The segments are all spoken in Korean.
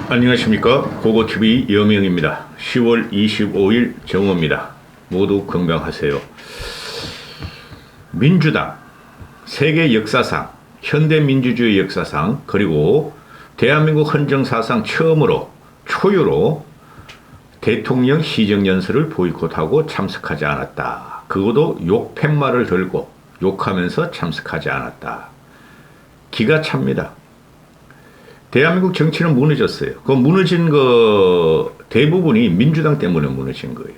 안녕하십니까. 고고TV 여명입니다. 10월 25일 정오입니다. 모두 건강하세요. 민주당 세계 역사상, 현대민주주의 역사상, 그리고 대한민국 헌정사상 처음으로 초유로 대통령 시정연설을 보이콧하고 참석하지 않았다. 그것도 욕팻말을 들고 욕하면서 참석하지 않았다. 기가 찹니다. 대한민국 정치는 무너졌어요. 그 무너진 대부분이 민주당 때문에 무너진 거예요.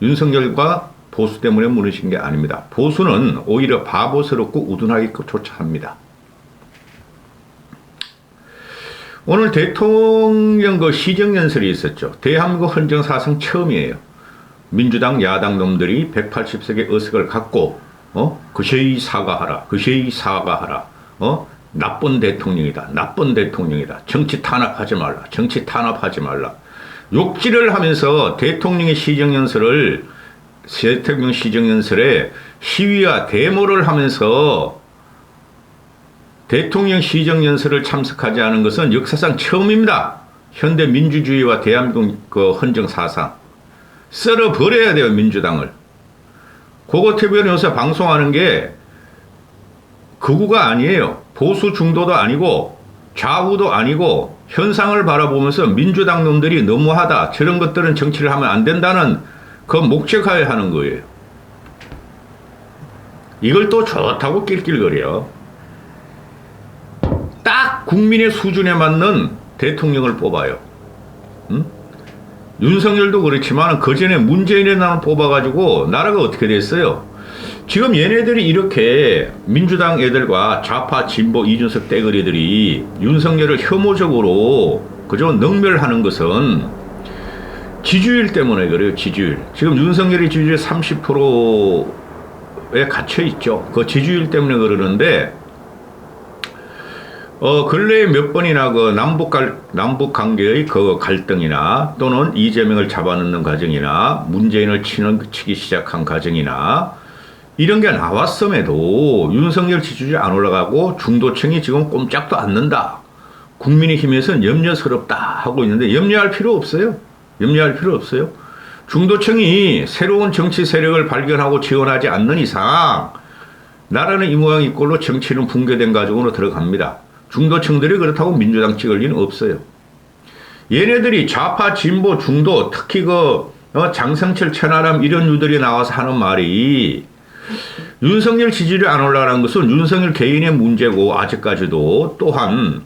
윤석열과 보수 때문에 무너진 게 아닙니다. 보수는 오히려 바보스럽고 우둔하게 조차합니다. 오늘 대통령 시정연설이 있었죠. 대한민국 헌정사상 처음이에요. 민주당 야당 놈들이 180석의 의석을 갖고 그셔이 사과하라. 그셔이 사과하라. 나쁜 대통령이다. 나쁜 대통령이다. 정치 탄압하지 말라. 정치 탄압하지 말라. 욕질을 하면서 대통령 시정연설에 시위와 데모를 하면서 대통령 시정연설을 참석하지 않은 것은 역사상 처음입니다. 현대 민주주의와 대한민국 헌정사상. 썰어버려야 돼요, 민주당을. 고고TV는 요새 방송하는 게 극우가 아니에요. 보수 중도도 아니고 좌우도 아니고 현상을 바라보면서 민주당 놈들이 너무하다. 저런 것들은 정치를 하면 안 된다는 그 목적하에 하는 거예요. 이걸 또 좋다고 낄낄거려. 딱 국민의 수준에 맞는 대통령을 뽑아요. 응? 윤석열도 그렇지만 그 전에 문재인을 뽑아가지고 나라가 어떻게 됐어요? 지금 얘네들이 이렇게 민주당 애들과 좌파 진보 이준석 떼거리들이 윤석열을 혐오적으로 그저 능멸하는 것은 지지율 때문에 그래요. 지지율. 지금 윤석열의 지지율 30%에 갇혀 있죠. 그 지지율 때문에 그러는데 근래에 몇 번이나 남북 관계의 그 갈등이나 또는 이재명을 잡아넣는 과정이나 문재인을 치기 시작한 과정이나 이런 게 나왔음에도 윤석열 지지율이 안 올라가고 중도층이 지금 꼼짝도 않는다. 국민의힘에서는 염려스럽다 하고 있는데 염려할 필요 없어요. 염려할 필요 없어요. 중도층이 새로운 정치 세력을 발견하고 지원하지 않는 이상 나라는 이 모양 이 꼴로 정치는 붕괴된 과정으로 들어갑니다. 중도층들이 그렇다고 민주당 찍을 리는 없어요. 얘네들이 좌파, 진보, 중도, 특히 장성철, 천하람 이런 유들이 나와서 하는 말이 윤석열 지지율이 안 올라가는 것은 윤석열 개인의 문제고 아직까지도 또한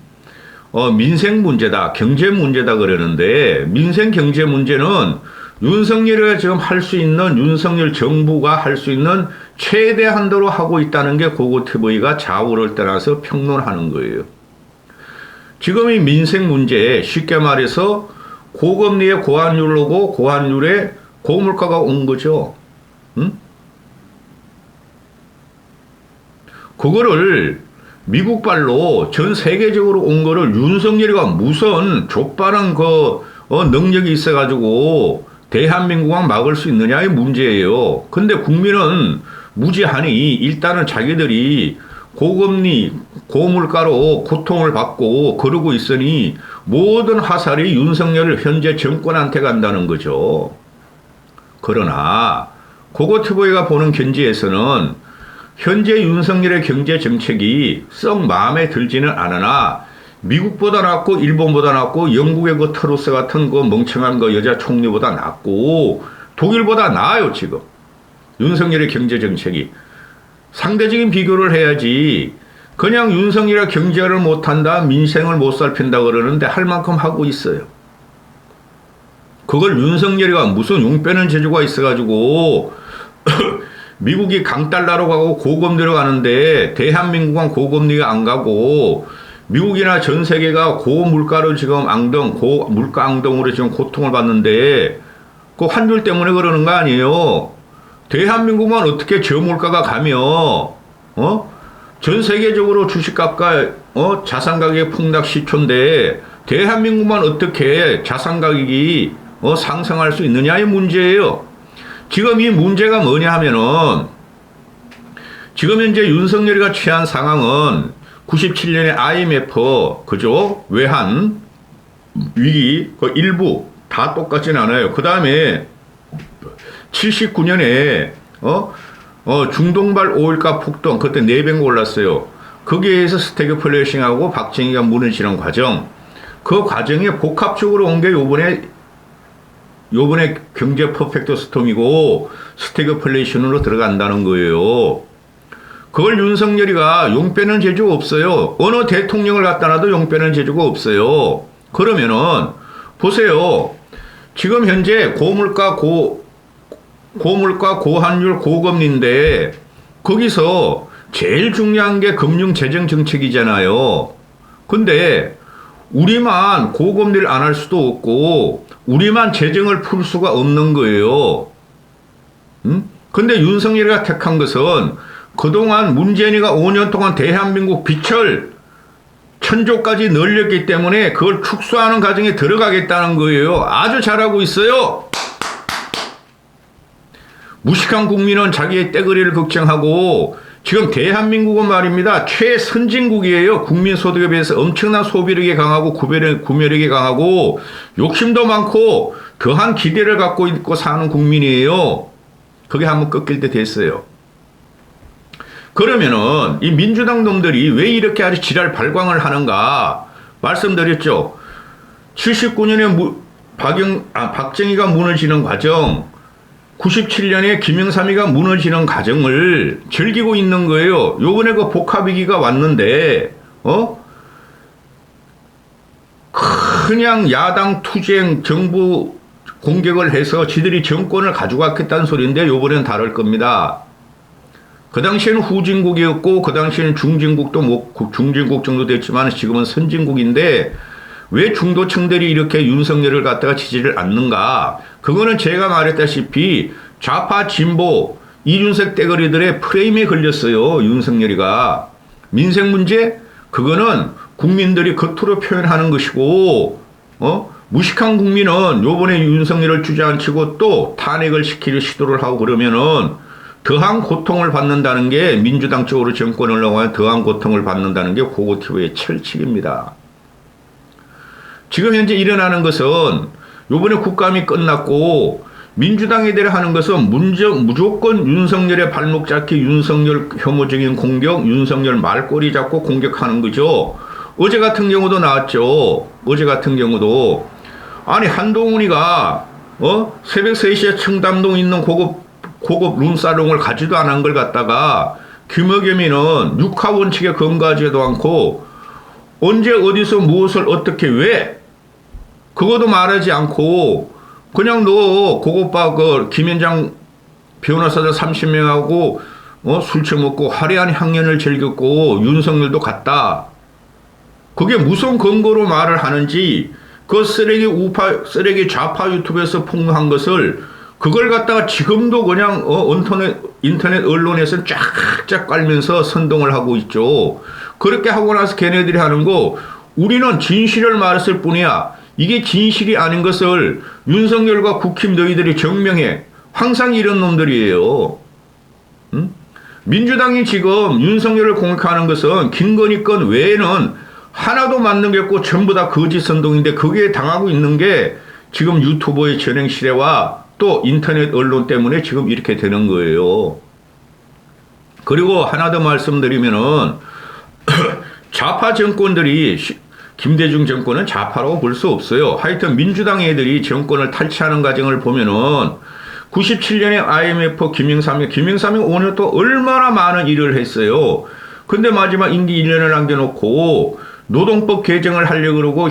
민생 문제다, 경제 문제다 그러는데 민생 경제 문제는 윤석열이 지금 할 수 있는 윤석열 정부가 할 수 있는 최대 한도로 하고 있다는 게 고고TV가 좌우를 떠나서 평론하는 거예요. 지금 이 민생 문제 쉽게 말해서 고금리의 고환율 오고 고환율에 고물가가 온 거죠. 응? 그거를 미국 발로 전 세계적으로 온 거를 윤석열이가 무슨 족발한 능력이 있어가지고 대한민국만 막을 수 있느냐의 문제예요. 근데 국민은 무지하니 일단은 자기들이 고금리, 고물가로 고통을 받고 그러고 있으니 모든 화살이 윤석열 현재 정권한테 간다는 거죠. 그러나 고고TV가 보는 견지에서는 현재 윤석열의 경제 정책이 썩 마음에 들지는 않으나 미국보다 낫고 일본보다 낫고 영국의 트루스 같은 멍청한 여자 총리보다 낫고 독일보다 나아요. 지금 윤석열의 경제 정책이 상대적인 비교를 해야지. 그냥 윤석열이 경제를 못한다, 민생을 못 살핀다 그러는데 할 만큼 하고 있어요. 그걸 윤석열이가 무슨 용 빼는 재주가 있어가지고 미국이 강달러로 가고 고금리로 가는데 대한민국은 고금리가 안 가고 미국이나 전 세계가 고물가로 지금 물가 앙등으로 지금 고통을 받는데 그 환율 때문에 그러는 거 아니에요. 대한민국만 어떻게 저물가가 가며 전 세계적으로 주식값과 자산 가격의 폭락 시초인데 대한민국만 어떻게 자산 가격이 상승할 수 있느냐의 문제예요. 지금 이 문제가 뭐냐 하면은 지금 현재 윤석열이가 취한 상황은 97년에 IMF 그죠? 외환 위기 그 일부 다 똑같진 않아요. 그 다음에 79년에 중동발 오일가 폭등 그때 4배가 올랐어요. 거기에 의해서 스태그플레이션하고 박정희가 무너지는 과정, 그 과정에 복합적으로 온 게 요번에 경제 퍼펙트 스톰이고 스태그플레이션으로 들어간다는 거예요. 그걸 윤석열이가 용 빼는 재주가 없어요. 어느 대통령을 갖다 놔도 용 빼는 재주가 없어요. 그러면은 보세요. 지금 현재 고물가 고환율 고금리인데 거기서 제일 중요한 게 금융재정 정책이잖아요. 근데 우리만 고금리를 안 할 수도 없고 우리만 재정을 풀 수가 없는 거예요. 근데 윤석열이가 택한 것은 그동안 문재인이가 5년 동안 대한민국 빚을 천조까지 늘렸기 때문에 그걸 축소하는 과정에 들어가겠다는 거예요. 아주 잘하고 있어요. 무식한 국민은 자기의 떼거리를 걱정하고 지금 대한민국은 말입니다. 최선진국이에요. 국민소득에 비해서 엄청난 소비력이 강하고 구매력이 강하고 욕심도 많고 더한 기대를 갖고 있고 사는 국민이에요. 그게 한번 꺾일 때 됐어요. 그러면은 이 민주당 놈들이 왜 이렇게 아주 지랄 발광을 하는가 말씀드렸죠. 79년에 박정희가 무너지는 과정, 97년에 김영삼이가 무너지는 과정을 즐기고 있는 거예요. 요번에 그 복합위기가 왔는데 그냥 야당 투쟁 정부 공격을 해서 지들이 정권을 가져갔겠다는 소리인데 요번엔 다를 겁니다. 그 당시에는 후진국이었고 그 당시에는 중진국도 중진국 정도 됐지만 지금은 선진국인데 왜 중도층들이 이렇게 윤석열을 갖다가 지지를 않는가? 그거는 제가 말했다시피 좌파 진보 이준석 떼거리들의 프레임에 걸렸어요. 윤석열이가. 민생 문제? 그거는 국민들이 겉으로 표현하는 것이고 무식한 국민은 요번에 윤석열을 주저앉히고 또 탄핵을 시키려 시도를 하고 그러면은 더한 고통을 받는다는 게 민주당 쪽으로 정권을 넘어야 더한 고통을 받는다는 게 고고티브의 철칙입니다. 지금 현재 일어나는 것은 요번에 국감이 끝났고 민주당에 대해 하는 것은 무조건 윤석열의 발목 잡기, 윤석열 혐오적인 공격, 윤석열 말꼬리 잡고 공격하는 거죠. 어제 같은 경우도 나왔죠. 어제 같은 경우도 아니 한동훈이가 새벽 3시에 청담동에 있는 고급 룸사롱을 가지도 않은 걸 갖다가 김어겸이는 육하 원칙에 근거하지도 않고 언제 어디서 무엇을 어떻게 왜 그것도 말하지 않고 그냥 너 고고빠 그 김현장 변호사들 30명하고 술 처먹고 화려한 향연을 즐겼고 윤석열도 갔다. 그게 무슨 근거로 말을 하는지 그 쓰레기 좌파 유튜브에서 폭로한 것을 그걸 갖다가 지금도 그냥 인터넷 언론에서 쫙쫙 깔면서 선동을 하고 있죠. 그렇게 하고 나서 걔네들이 하는 거 우리는 진실을 말했을 뿐이야. 이게 진실이 아닌 것을 윤석열과 국힘 너희들이 증명해. 항상 이런 놈들이에요. 응? 민주당이 지금 윤석열을 공격하는 것은 김건희 건 외에는 하나도 맞는 게 없고 전부 다 거짓 선동인데 거기에 당하고 있는 게 지금 유튜버의 전행 시대와 또 인터넷 언론 때문에 지금 이렇게 되는 거예요. 그리고 하나 더 말씀드리면은 좌파 정권들이 김대중 정권은 좌파라고 볼 수 없어요. 하여튼 민주당 애들이 정권을 탈취하는 과정을 보면은 97년에 IMF 김영삼이 5년 또 얼마나 많은 일을 했어요. 근데 마지막 임기 1년을 남겨놓고 노동법 개정을 하려고 그러고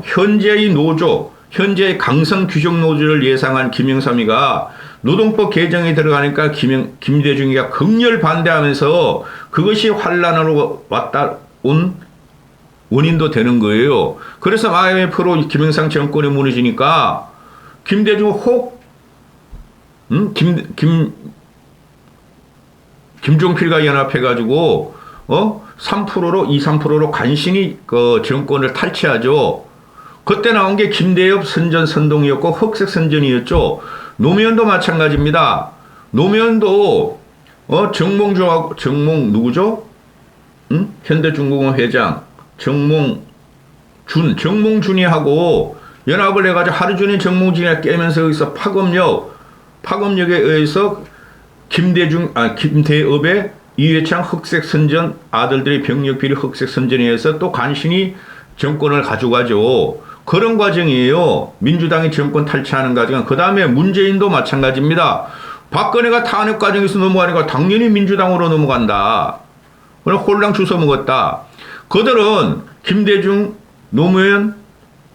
현재의 노조 현재 강성 규정 노조를 예상한 김영삼이가 노동법 개정에 들어가니까 김대중이가 극렬 반대하면서 그것이 환란으로 온 원인도 되는 거예요. 그래서 IMF로 김영삼 정권이 무너지니까 김대중 김종필과 연합해가지고 3%로 간신히 그 정권을 탈취하죠. 그때 나온 게 김대엽 선전 선동이었고 흑색 선전이었죠. 노무현도 마찬가지입니다. 노무현도 정몽 누구죠? 현대중공업 회장 정몽 정몽준이하고 연합을 해가지고 하루 종일 정몽준이가 깨면서 여기서 파급력에 의해서 김대업의 이회창 흑색선전 아들들의 병력비리 흑색선전에 의해서 또 간신히 정권을 가져가죠. 그런 과정이에요. 민주당이 정권 탈취하는 과정은. 그 다음에 문재인도 마찬가지입니다. 박근혜가 탄핵 과정에서 넘어가니까 당연히 민주당으로 넘어간다. 그럼 홀랑 주워 먹었다. 그들은 김대중, 노무현,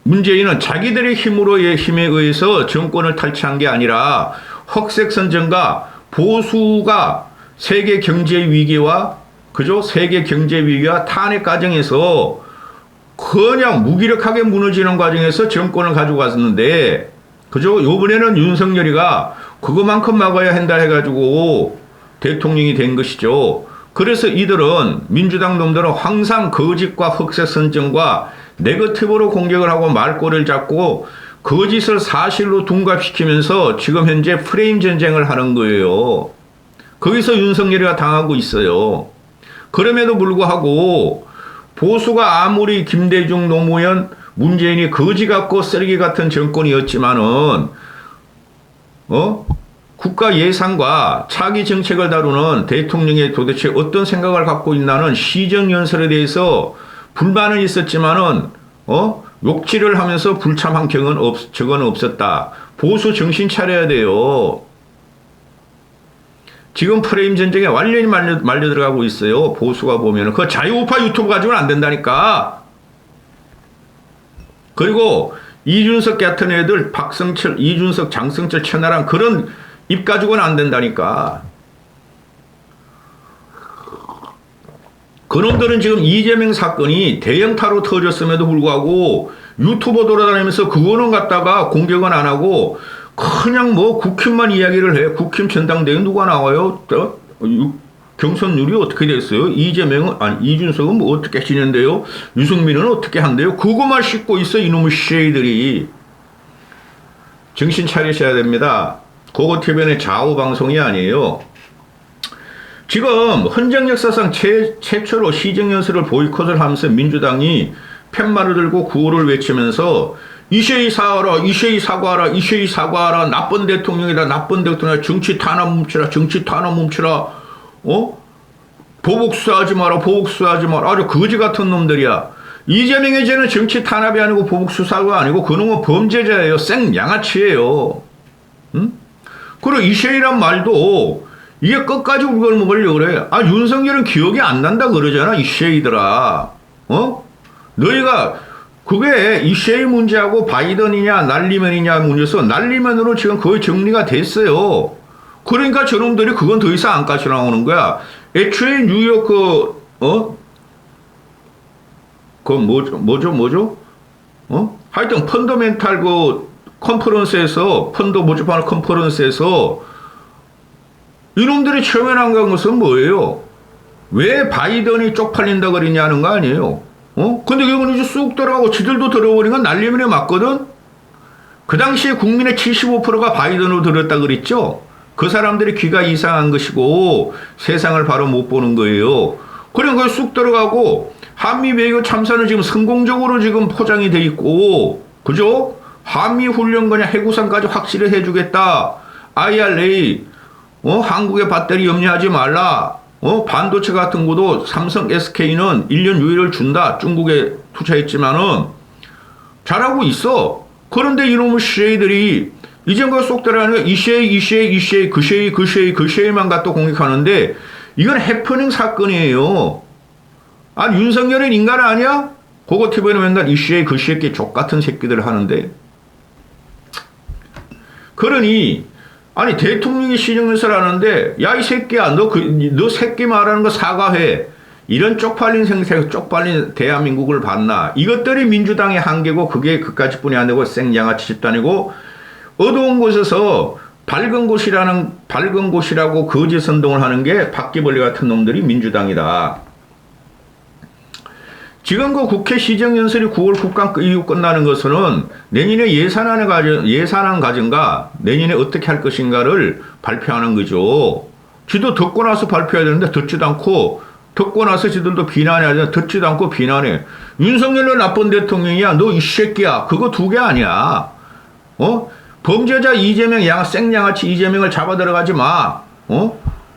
문재인은 자기들의 힘에 의해서 정권을 탈취한 게 아니라 흑색선전과 보수가 세계 경제 위기와 탄핵 과정에서 그냥 무기력하게 무너지는 과정에서 정권을 가지고 갔었는데, 요번에는 윤석열이가 그거만큼 막아야 한다 해가지고 대통령이 된 것이죠. 그래서 이들은, 민주당 놈들은 항상 거짓과 흑색선전과 네거티브로 공격을 하고 말꼬리를 잡고 거짓을 사실로 둔갑시키면서 지금 현재 프레임 전쟁을 하는 거예요. 거기서 윤석열이가 당하고 있어요. 그럼에도 불구하고 보수가 아무리 김대중, 노무현, 문재인이 거지 같고 쓰레기 같은 정권이었지만은 국가 예산과 차기 정책을 다루는 대통령이 도대체 어떤 생각을 갖고 있나는 시정연설에 대해서 불만은 있었지만은 욕지를 하면서 불참한 적은 없었다. 보수 정신 차려야 돼요. 지금 프레임 전쟁에 완전히 말려 들어가고 있어요. 보수가 보면은. 그 자유우파 유튜브 가지고는 안 된다니까. 그리고 이준석 같은 애들, 박성철, 이준석, 장성철, 천하람 그런 입 가지고는 안 된다니까. 그놈들은 지금 이재명 사건이 대형타로 터졌음에도 불구하고 유튜버 돌아다니면서 그거는 갖다가 공격은 안 하고 그냥 국힘만 이야기를 해. 국힘 전당대회 누가 나와요? 경선률이 어떻게 됐어요? 이준석은 어떻게 지낸대요? 유승민은 어떻게 한대요? 그거만 씹고 있어, 이놈의 쉐이들이. 정신 차리셔야 됩니다. 고고TV는 좌우 방송이 아니에요. 지금 헌정 역사상 최초로 시정연설을 보이콧을 하면서 민주당이 팻말을 들고 구호를 외치면서 이세희 사과하라, 나쁜 대통령이다, 정치 탄압 멈추라, 보복 수사하지 마라, 아주 거지 같은 놈들이야. 이재명의 죄는 정치 탄압이 아니고 보복 수사가 아니고 그놈은 범죄자예요. 생 양아치예요. 응? 그리고 이세희란 말도 이게 끝까지 우걸 먹으려고 그래. 윤석열은 기억이 안 난다 그러잖아, 이세희들아. 너희가 그게 이세희 문제하고 바이든이냐 날리면이냐 문제에서 날리면으로 지금 거의 정리가 됐어요. 그러니까 저놈들이 그건 더 이상 안 까지 나오는 거야. 애초에 뉴욕 하여튼 펀더멘탈 컨퍼런스에서 펀드 모집하는 컨퍼런스에서 이놈들이 처음에 나간 것은 뭐예요? 왜 바이든이 쪽팔린다 그러냐는 거 아니에요? 근데 그건 이제 쑥 들어가고 지들도 들어버린 건 날리면에 맞거든? 그 당시에 국민의 75%가 바이든으로 들었다 그랬죠? 그 사람들이 귀가 이상한 것이고 세상을 바로 못 보는 거예요. 그냥 그걸 쑥 들어가고 한미 외교 참사는 지금 성공적으로 지금 포장이 돼 있고, 그죠? 한미 훈련 그냥 해구상까지 확실히 해주겠다. IRA, 한국의 배터리 염려하지 말라. 반도체 같은 것도 삼성 SK는 1년 유예를 준다. 중국에 투자했지만은 잘하고 있어. 그런데 이놈의 쉐이들이 이제 그거 쏙 들어가는 이 쉐이, 그 쉐이만 갖다 공격하는데 이건 해프닝 사건이에요. 윤석열은 인간 아니야? 고고TV는 맨날 이 쉐이, 그 쉐이 족같은 새끼들 하는데. 그러니 대통령이 시정연설 하는데 야 이 새끼야 너 새끼 말하는 거 사과해. 이런 쪽팔린 쪽팔린 대한민국을 봤나. 이것들이 민주당의 한계고 그게 그까지뿐이 안 되고 생양아치 집단이고 어두운 곳에서 밝은 곳이라고 거짓 선동을 하는 게 바퀴벌레 같은 놈들이 민주당이다. 지금 그 국회 시정연설이 9월 국감 이후 끝나는 것은 내년에 예산안 과정과 내년에 어떻게 할 것인가를 발표하는 거죠. 지도 듣고 나서 발표해야 되는데 듣지도 않고, 듣고 나서 지들도 비난해야 되는데 듣지도 않고 비난해. 윤석열은 나쁜 대통령이야. 너 이 새끼야. 그거 두 개 아니야. 범죄자 이재명 생양아치 이재명을 잡아 들어가지 마.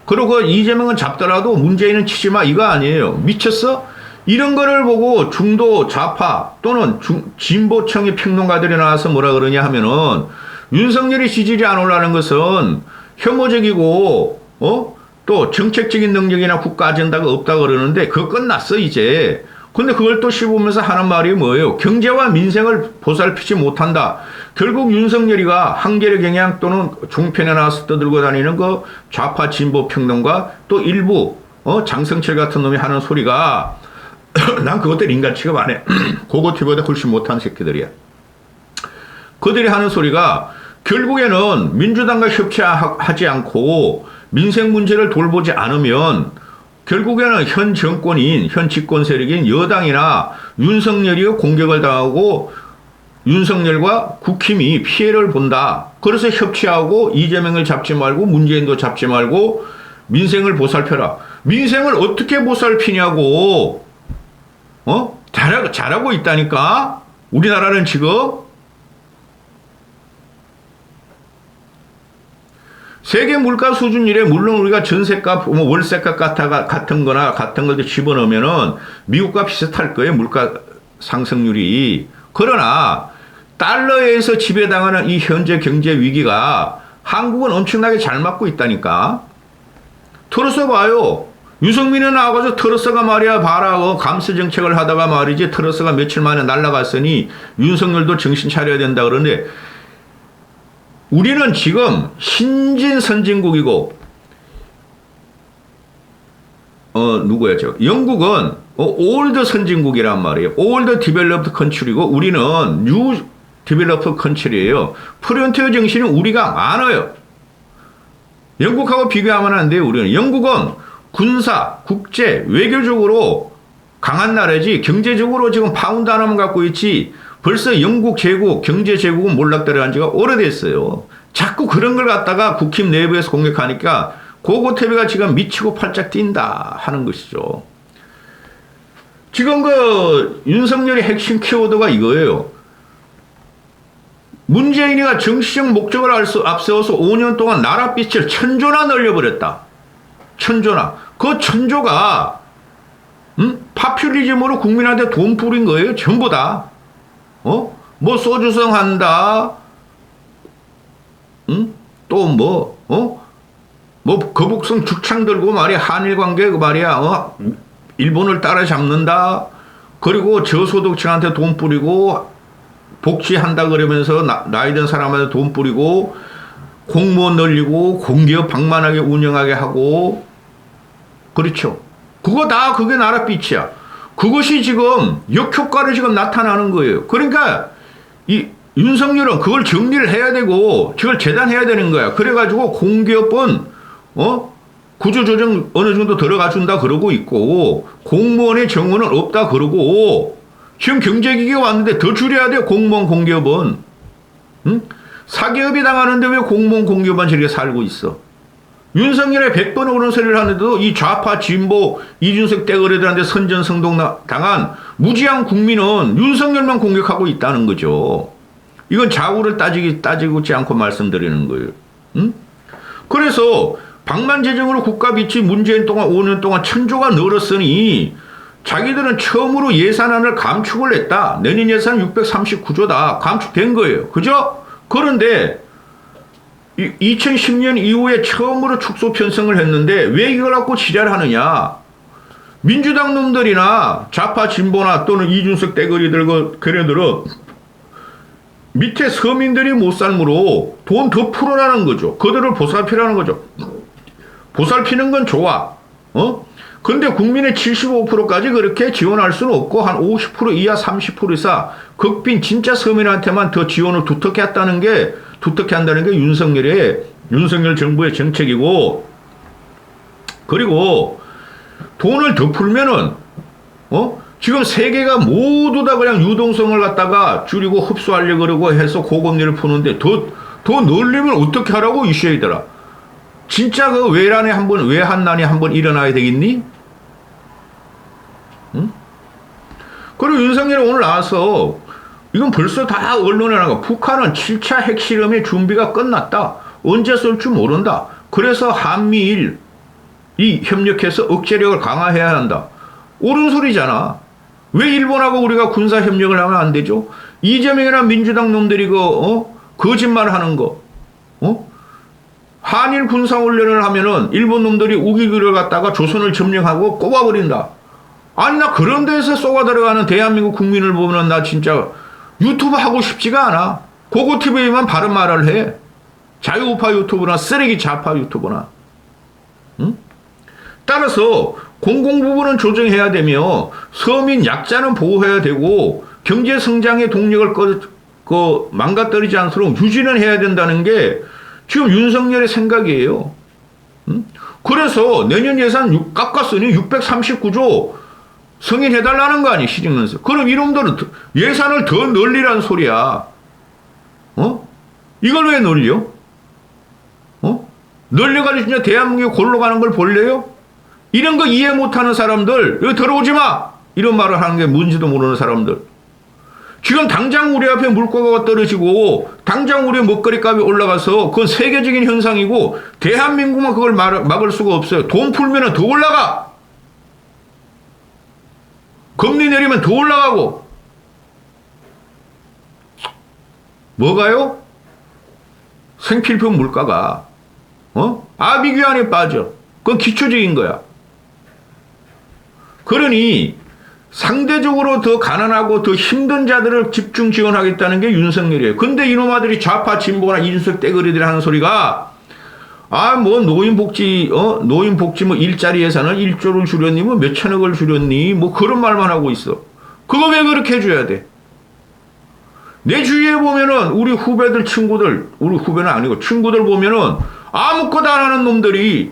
그리고 이재명은 잡더라도 문재인은 치지 마. 이거 아니에요. 미쳤어? 이런 거를 보고 중도 좌파 또는 진보층의 평론가들이 나와서 뭐라 그러냐 하면은 윤석열이 지지율이 안 올라가는 것은 혐오적이고 또 정책적인 능력이나 국가 아젠다가 없다 그러는데 그거 끝났어 이제. 근데 그걸 또 씹으면서 하는 말이 뭐예요? 경제와 민생을 보살피지 못한다. 결국 윤석열이가 한겨레 경향 또는 종편에 나와서 떠들고 다니는 그 좌파 진보 평론가 또 일부 장성철 같은 놈이 하는 소리가 난 그것들 인간 취급 안 해. 고고티보다 훨씬 못한 새끼들이야. 그들이 하는 소리가 결국에는 민주당과 협치하지 않고 민생 문제를 돌보지 않으면 결국에는 현 정권인 현 집권 세력인 여당이나 윤석열이 공격을 당하고 윤석열과 국힘이 피해를 본다. 그래서 협치하고 이재명을 잡지 말고 문재인도 잡지 말고 민생을 보살펴라. 민생을 어떻게 보살피냐고. 잘하고 있다니까? 우리나라는 지금? 세계 물가 수준 이래 물론 우리가 전세값, 월세값 같은 거나 같은 것도 집어넣으면은 미국과 비슷할 거예요. 물가 상승률이. 그러나 달러에서 지배당하는 이 현재 경제 위기가 한국은 엄청나게 잘 맞고 있다니까. 털어서 봐요. 유승민은 나와가지고 트러스가 말이야 봐라 감세 정책을 하다가 말이지 트러스가 며칠 만에 날아갔으니 윤석열도 정신 차려야 된다 그러는데 우리는 지금 신진 선진국이고 누구야 저 영국은 올드 선진국이란 말이에요. 올드 디벨롭드 컨트리고 우리는 뉴 디벨롭드 컨트리예요. 프론티어 정신은 우리가 많아요. 영국하고 비교하면 안 돼요. 우리는 영국은 군사, 국제, 외교적으로 강한 나라지 경제적으로 지금 파운드 하나만 갖고 있지 벌써 영국 제국, 경제 제국은 몰락들어간 지가 오래됐어요. 자꾸 그런 걸 갖다가 국힘 내부에서 공격하니까 고고태비가 지금 미치고 팔짝 뛴다 하는 것이죠. 지금 그 윤석열의 핵심 키워드가 이거예요. 문재인이가 정치적 목적을 앞세워서 5년 동안 나라 빛을 천조나 늘려버렸다. 천조나. 그 천조가 파퓰리즘으로 국민한테 돈 뿌린 거예요. 전부 다. 뭐 소주성 한다. 또 뭐 거북성 죽창 들고 말이야 한일 관계 말이야 일본을 따라잡는다. 그리고 저소득층한테 돈 뿌리고 복지한다 그러면서 나이 든 사람한테 돈 뿌리고 공무원 늘리고 공기업 방만하게 운영하게 하고 그렇죠. 그거 다 그게 나라 빛이야. 그것이 지금 역효과로 지금 나타나는 거예요. 그러니까 이 윤석열은 그걸 정리를 해야 되고 그걸 재단해야 되는 거야. 그래가지고 공기업은 구조조정 어느 정도 들어가 준다 그러고 있고 공무원의 정원은 없다 그러고 지금 경제기기가 왔는데 더 줄여야 돼요. 공무원 공기업은. 사기업이 당하는데 왜 공무원 공기업만 저렇게 살고 있어. 윤석열의 100번 옳은 소리를 하는데도 이 좌파 진보 이준석 떼거리들한테 선전성동 당한 무지한 국민은 윤석열만 공격하고 있다는 거죠. 이건 좌우를 따지지 않고 말씀드리는 거예요. 그래서 방만재정으로 국가 빚이 문재인 동안 5년 동안 천조가 늘었으니 자기들은 처음으로 예산안을 감축을 했다. 내년 예산 639조다. 감축된 거예요. 그죠? 그런데 2010년 이후에 처음으로 축소 편성을 했는데 왜 이걸 갖고 지랄하느냐. 민주당 놈들이나 좌파 진보나 또는 이준석 떼거리들 걔네들은 밑에 서민들이 못 살므로 돈 더 풀어라는 거죠. 그들을 보살피라는 거죠. 보살피는 건 좋아. 근데 국민의 75%까지 그렇게 지원할 수는 없고 한 50% 이하 30% 이상 극빈 진짜 서민한테만 더 지원을 두텁게 한다는 게 윤석열 정부의 정책이고 그리고 돈을 더 풀면은 지금 세계가 모두 다 그냥 유동성을 갖다가 줄이고 흡수하려고 그러고 해서 고금리를 푸는데 더 늘리면 어떻게 하라고 이슈이더라. 진짜 그 외환난이 한번 일어나야 되겠니? 그리고 윤석열이 오늘 나와서 이건 벌써 다 언론에 나가. 북한은 7차 핵실험의 준비가 끝났다. 언제 쏠 줄 모른다. 그래서 한미일 이 협력해서 억제력을 강화해야 한다. 옳은 소리잖아. 왜 일본하고 우리가 군사 협력을 하면 안 되죠? 이재명이나 민주당 놈들이 거짓말 하는 거. 한일 군사훈련을 하면은 일본 놈들이 우기기를 갖다가 조선을 점령하고 꼽아버린다. 아니, 나 그런 데서 쏘아 들어가는 대한민국 국민을 보면 나 진짜 유튜브 하고 싶지가 않아. 고고TV만 바른 말을 해. 자유우파 유튜브나 쓰레기 좌파 유튜브나. 응? 따라서 공공 부분은 조정해야 되며 서민 약자는 보호해야 되고 경제 성장의 동력을 망가뜨리지 않도록 유지는 해야 된다는 게 지금 윤석열의 생각이에요. 응? 그래서 내년 예산 깎았으니 639조 승인해달라는 거 아니, 시정연설. 그럼 이놈들은 예산을 더 늘리란 소리야. 이걸 왜 늘려? 늘려가지고 진짜 대한민국이 골로 가는 걸 볼래요? 이런 거 이해 못하는 사람들, 여기 들어오지 마! 이런 말을 하는 게 뭔지도 모르는 사람들. 지금 당장 우리 앞에 물가가 떨어지고, 당장 우리 먹거리 값이 올라가서, 그건 세계적인 현상이고, 대한민국만 그걸 막을 수가 없어요. 돈 풀면 더 올라가! 금리 내리면 더 올라가고. 뭐가요? 생필품 물가가 아비규환에 빠져. 그건 기초적인 거야. 그러니 상대적으로 더 가난하고 더 힘든 자들을 집중 지원하겠다는 게 윤석열이에요. 근데 이놈아들이 좌파 진보나 인수색 떼거리들이 하는 소리가 뭐 노인복지 뭐 일자리 예산을 1조를 줄였니 뭐 몇천억을 줄였니 뭐 그런 말만 하고 있어. 그거 왜 그렇게 해줘야 돼? 내 주위에 보면은 우리 후배들 친구들, 우리 후배는 아니고 친구들 보면은 아무것도 안 하는 놈들이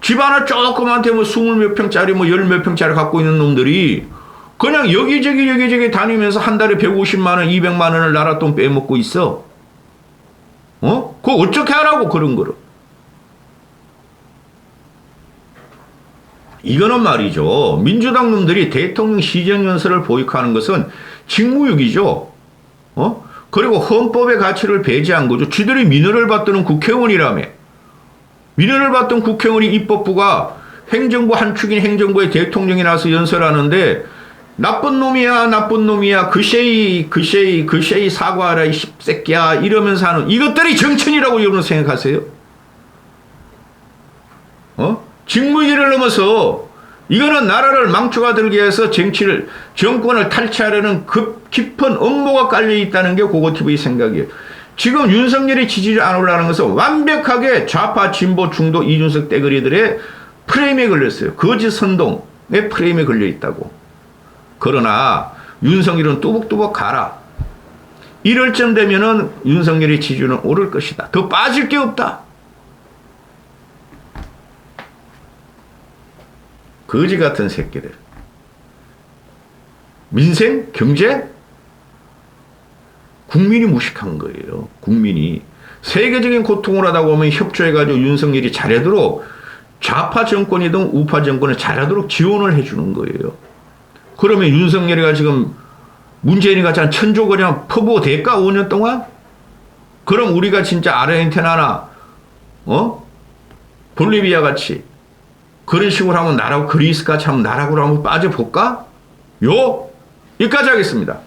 집 하나 조그만한테 뭐 20몇 평짜리 뭐 10몇 평짜리 갖고 있는 놈들이 그냥 여기저기 다니면서 한 달에 150만 원 200만 원을 나라 돈 빼먹고 있어. 그거 어떻게 하라고 그런 거를. 이거는 말이죠. 민주당 놈들이 대통령 시정연설을 보이콧하는 것은 직무유기죠. 그리고 헌법의 가치를 배제한 거죠. 쥐들이 민의를 받드는 국회의원이라며. 민의를 받던 국회의원이 입법부가 행정부 한 축인 행정부의 대통령이 나서 연설하는데 나쁜 놈이야 그 쉐이 사과하라 이 씹새끼야 이러면서 하는 이것들이 정치인이라고 여러분 생각하세요? 직무유기를 넘어서 이거는 나라를 망쳐가들기 위해서 정권을 탈취하려는 깊은 음모가 깔려있다는 게 고고TV 생각이에요. 지금 윤석열의 지지율이 안 올라가는 것은 완벽하게 좌파 진보 중도 이준석 떼거리들의 프레임에 걸렸어요. 거짓 선동의 프레임에 걸려있다고. 그러나 윤석열은 뚜벅뚜벅 가라. 이럴 쯤 되면은 윤석열의 지지율은 오를 것이다. 더 빠질 게 없다. 거지 같은 새끼들. 민생? 경제? 국민이 무식한 거예요. 국민이. 세계적인 고통을 하다 보면 협조해가지고 윤석열이 잘하도록 좌파 정권이든 우파 정권을 잘하도록 지원을 해주는 거예요. 그러면 윤석열이가 지금 문재인이 같이 한 1000조 그냥 퍼부어 될까? 5년 동안? 그럼 우리가 진짜 아르헨티나나 볼리비아 같이 그런 식으로 하면 나라고 그리스 같이 하면 나라고 한번 빠져볼까? 여기까지 하겠습니다.